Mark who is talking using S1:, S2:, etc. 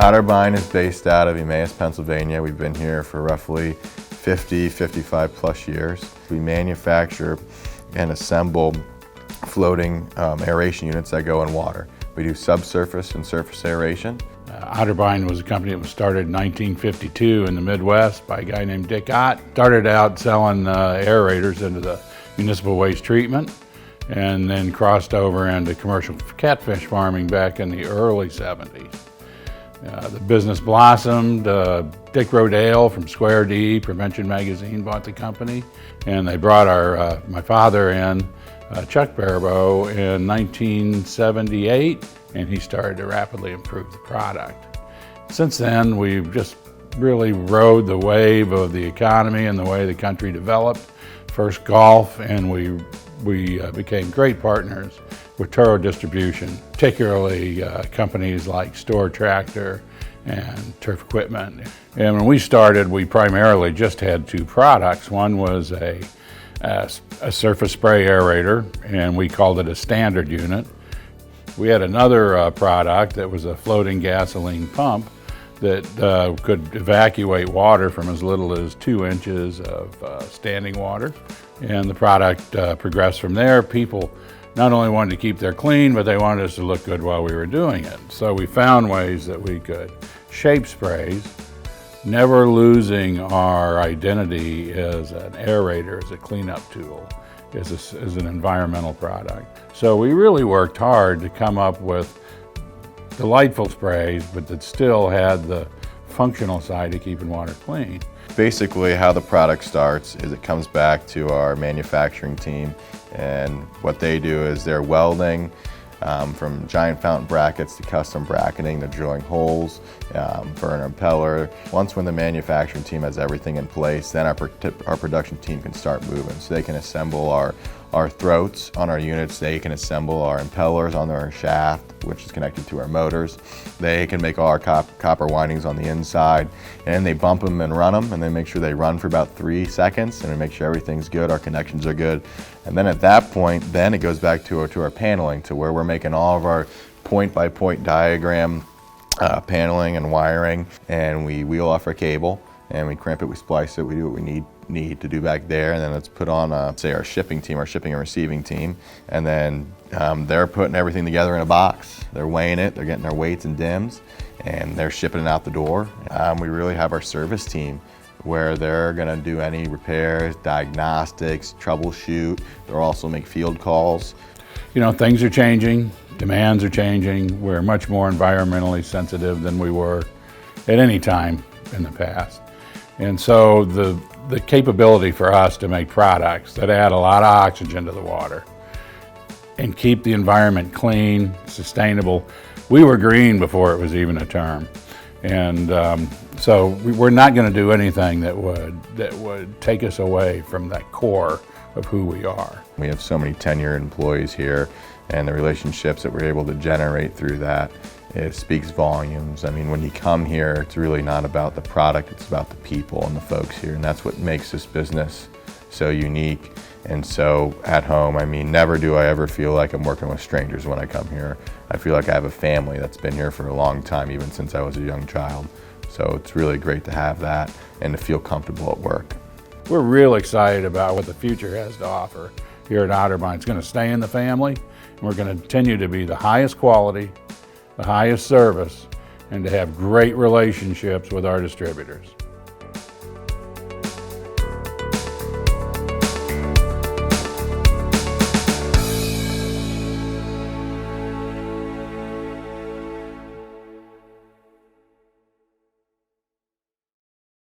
S1: Otterbein is based out of Emmaus, Pennsylvania. We've been here for roughly 55 plus years. We manufacture and assemble floating aeration units that go in water. We do subsurface and surface aeration.
S2: Otterbein was a company that was started in 1952 in the Midwest by a guy named Dick Ott. Started out selling aerators into the municipal waste treatment, and then crossed over into commercial catfish farming back in the early 70s. The business blossomed. Dick Rodale from Square D Prevention Magazine bought the company, and they brought my father in, Chuck Barabo, in 1978, and he started to rapidly improve the product. Since then, we've just really rode the wave of the economy and the way the country developed. First Gulf, and we became great partners with Toro Distribution, particularly companies like Storr Tractor and Turf Equipment. And when we started, we primarily just had two products. One was a surface spray aerator, and we called it a standard unit. We had another product that was a floating gasoline pump that could evacuate water from as little as 2 inches of standing water. And the product progressed from there. People not only wanted to keep their clean, but they wanted us to look good while we were doing it. So we found ways that we could shape sprays, never losing our identity as an aerator, as a cleanup tool, as an environmental product. So we really worked hard to come up with delightful sprays, but that still had the functional side of keeping water clean.
S1: Basically, how the product starts is it comes back to our manufacturing team, and what they do is they're welding from giant fountain brackets to custom bracketing to drilling holes for an impeller. Once when the manufacturing team has everything in place, then our production team can start moving. So they can assemble our throats on our units, they can assemble our impellers on our shaft, which is connected to our motors. They can make all our copper windings on the inside, and they bump them and run them, and they make sure they run for about 3 seconds, and they make sure everything's good, our connections are good. And then at that point, then it goes back to our paneling, to where we're making all of our point-by-point diagram paneling and wiring, and we wheel off our cable, and we crimp it, we splice it, we do what we need to do back there, and then it's put on, say, our shipping team, our shipping and receiving team, and then they're putting everything together in a box. They're weighing it, they're getting their weights and dims, and they're shipping it out the door. We really have our service team, where they're going to do any repairs, diagnostics, troubleshoot. They'll also make field calls.
S2: You know, things are changing, demands are changing. We're much more environmentally sensitive than we were at any time in the past. And so the capability for us to make products that add a lot of oxygen to the water and keep the environment clean, sustainable. We were green before it was even a term. And so we're not going to do anything that would take us away from that core of who we are.
S1: We have so many tenured employees here, and the relationships that we're able to generate through that, it speaks volumes. I mean, when you come here, it's really not about the product, it's about the people and the folks here, and that's what makes this business so unique. And so at home, I mean, never do I ever feel like I'm working with strangers when I come here. I feel like I have a family that's been here for a long time, even since I was a young child. So it's really great to have that and to feel comfortable at work.
S2: We're real excited about what the future has to offer here at Otterbein. It's going to stay in the family, and we're going to continue to be the highest quality, the highest service, and to have great relationships with our distributors.